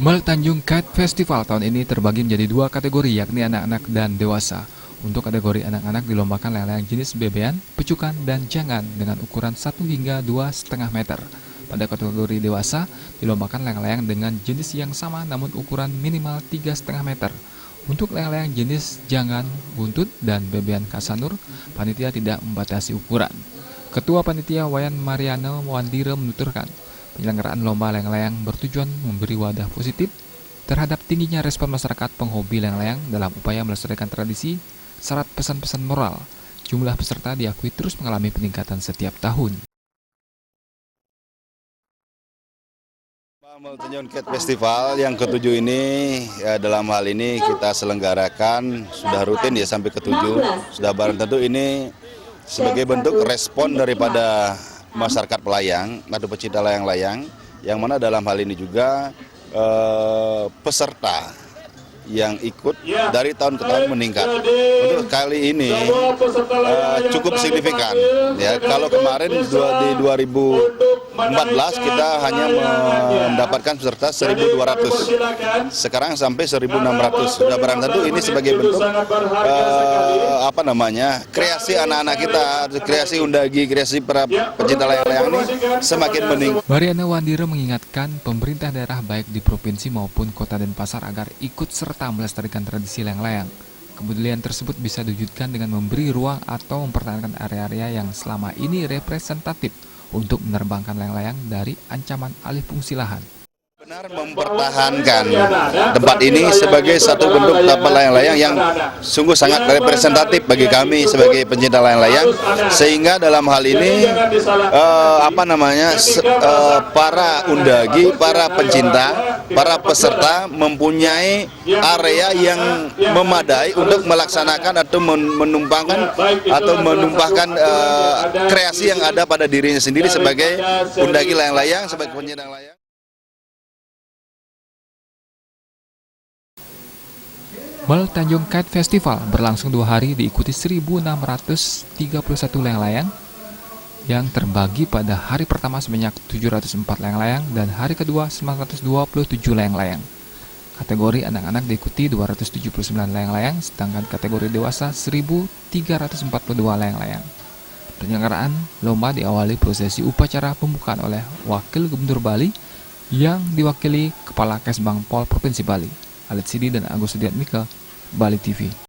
Mal Tanjung Kite Festival tahun ini terbagi menjadi dua kategori, yakni anak-anak dan dewasa. Untuk kategori anak-anak dilombakan layang-layang jenis bebean, pecukan, dan jangan dengan ukuran 1 hingga 2,5 meter. Pada kategori dewasa dilombakan layang-layang dengan jenis yang sama namun ukuran minimal 3,5 meter. Untuk layang-layang jenis jangan, buntut, dan bebean kasanur, panitia tidak membatasi ukuran. Ketua Panitia Wayan Mariano Wandire menuturkan, penyelenggaraan lomba layang-layang bertujuan memberi wadah positif terhadap tingginya respon masyarakat penghobi layang-layang dalam upaya melestarikan tradisi syarat pesan-pesan moral. Jumlah peserta diakui terus mengalami peningkatan setiap tahun. Mal Tanjung Kite Festival yang ke-7 ini, ya dalam hal ini kita selenggarakan sudah rutin ya sampai ke-7. Sudah barang tentu ini sebagai bentuk respon daripada masyarakat pelayang atau pecinta layang-layang, yang mana dalam hal ini juga peserta yang ikut dari tahun ke tahun meningkat. Untuk kali ini cukup signifikan. Ya, kalau kemarin di 2014 kita hanya mendapatkan peserta 1.200, sekarang sampai 1.600. Sudah barang tentu ini sebagai bentuk kreasi anak-anak kita, kreasi undagi, kreasi para pecinta layang-layang ini semakin meningkat. Mariano Wandire mengingatkan pemerintah daerah baik di provinsi maupun kota Denpasar agar ikut serta melestarikan tradisi layang-layang. Kepedulian tersebut bisa diwujudkan dengan memberi ruang atau mempertahankan area-area yang selama ini representatif untuk menerbangkan layang-layang dari ancaman alih fungsi lahan. Benar mempertahankan tempat ini sebagai satu bentuk tempat layang-layang yang sungguh sangat representatif bagi kami sebagai pencinta layang-layang, sehingga dalam hal ini para undagi, para pencinta, para peserta mempunyai area yang memadai untuk melaksanakan atau menumpahkan kreasi yang ada pada dirinya sendiri sebagai undagi layang-layang, sebagai pencinta layang. Mal Tanjung Kite Festival berlangsung 2 hari diikuti 1.631 layang-layang yang terbagi pada hari pertama sebanyak 704 layang-layang dan hari kedua 927 layang-layang. Kategori anak-anak diikuti 279 layang-layang, sedangkan kategori dewasa 1.342 layang-layang. Penyelenggaraan lomba diawali prosesi upacara pembukaan oleh Wakil Gubernur Bali yang diwakili Kepala Kesbangpol Provinsi Bali, Alit Sidi dan Agus Sudiatmika, Bali TV.